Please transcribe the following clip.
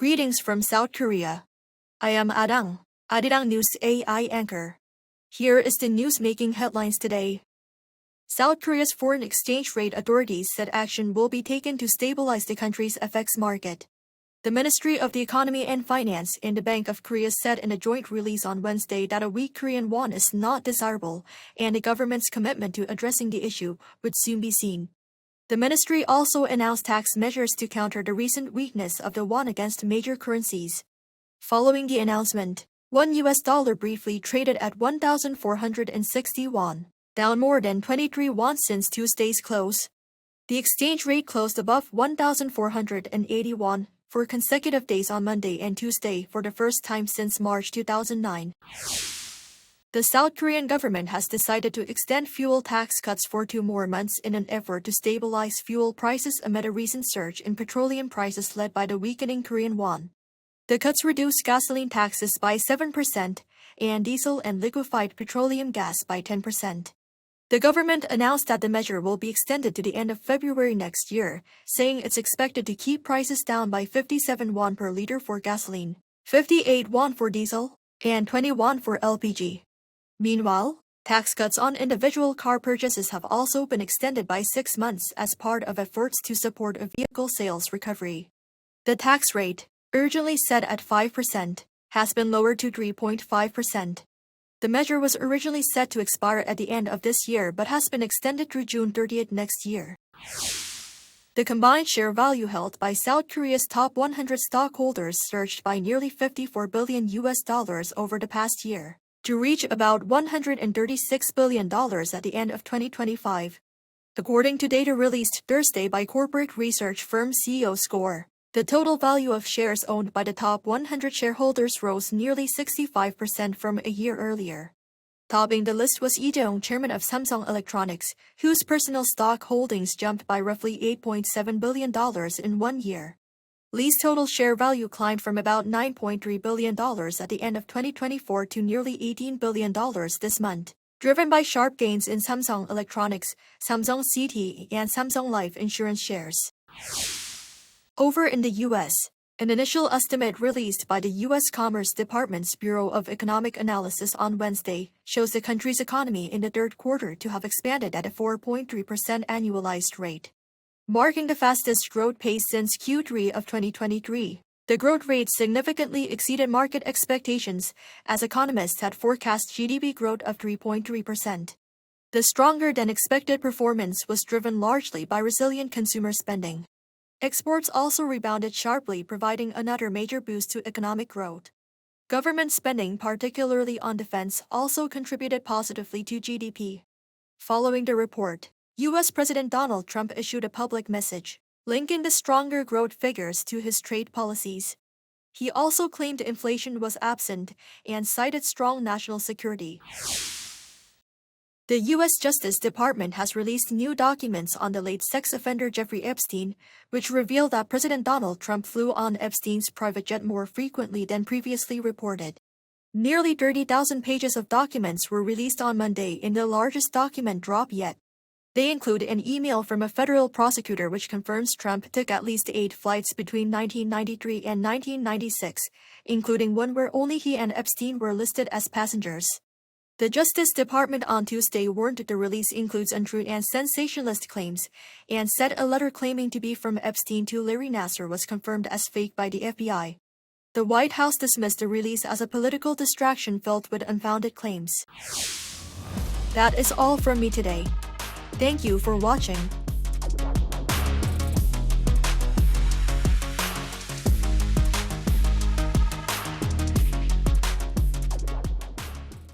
Greetings from South Korea. I am Arirang News AI anchor. Here is the news making headlines today. South Korea's foreign exchange rate authorities said action will be taken to stabilize the country's FX market. The Ministry of the Economy and Finance and the Bank of Korea said in a joint release on Wednesday that a weak Korean won is not desirable, and the government's commitment to addressing the issue would soon be seen. The ministry also announced tax measures to counter the recent weakness of the won against major currencies. Following the announcement, $1 briefly traded at 1,460 won, down more than 23 won since Tuesday's close. The exchange rate closed above 1,480 won for consecutive days on Monday and Tuesday for the first time since March 2009. The South Korean government has decided to extend fuel tax cuts for 2 more months in an effort to stabilize fuel prices amid a recent surge in petroleum prices led by the weakening Korean won. The cuts reduce gasoline taxes by 7% and diesel and liquefied petroleum gas by 10%. The government announced that the measure will be extended to the end of February next year, saying it's expected to keep prices down by 57 won per liter for gasoline, 58 won for diesel, and 20 won for LPG. Meanwhile, tax cuts on individual car purchases have also been extended by 6 months as part of efforts to support a vehicle sales recovery. The tax rate, originally set at 5%, has been lowered to 3.5%. The measure was originally set to expire at the end of this year but has been extended through June 30th next year. The combined share value held by South Korea's top 100 stockholders surged by nearly $54 billion over the past year, to reach about $136 billion at the end of 2025. According to data released Thursday by corporate research firm CEO Score, the total value of shares owned by the top 100 shareholders rose nearly 65% from a year earlier. Topping the list was Lee Jae-yong, chairman of Samsung Electronics, whose personal stock holdings jumped by roughly $8.7 billion in 1 year. Lee's total share value climbed from about $9.3 billion at the end of 2024 to nearly $18 billion this month, driven by sharp gains in Samsung Electronics, Samsung C&T, and Samsung Life Insurance shares. Over in the U.S., an initial estimate released by the U.S. Commerce Department's Bureau of Economic Analysis on Wednesday shows the country's economy in the third quarter to have expanded at a 4.3% annualized rate, marking the fastest growth pace since Q3 of 2023. The growth rate significantly exceeded market expectations, as economists had forecast GDP growth of 3.3%. The stronger-than-expected performance was driven largely by resilient consumer spending. Exports also rebounded sharply, providing another major boost to economic growth. Government spending, particularly on defense, also contributed positively to GDP. Following the report, U.S. President Donald Trump issued a public message, linking the stronger growth figures to his trade policies. He also claimed inflation was absent and cited strong national security. The U.S. Justice Department has released new documents on the late sex offender Jeffrey Epstein, which reveal that President Donald Trump flew on Epstein's private jet more frequently than previously reported. Nearly 30,000 pages of documents were released on Monday in the largest document drop yet. They include an email from a federal prosecutor which confirms Trump took at least 8 flights between 1993 and 1996, including one where only he and Epstein were listed as passengers. The Justice Department on Tuesday warned the release includes untrue and sensationalist claims, and said a letter claiming to be from Epstein to Larry Nassar was confirmed as fake by the FBI. The White House dismissed the release as a political distraction filled with unfounded claims. That is all from me today. Thank you for watching.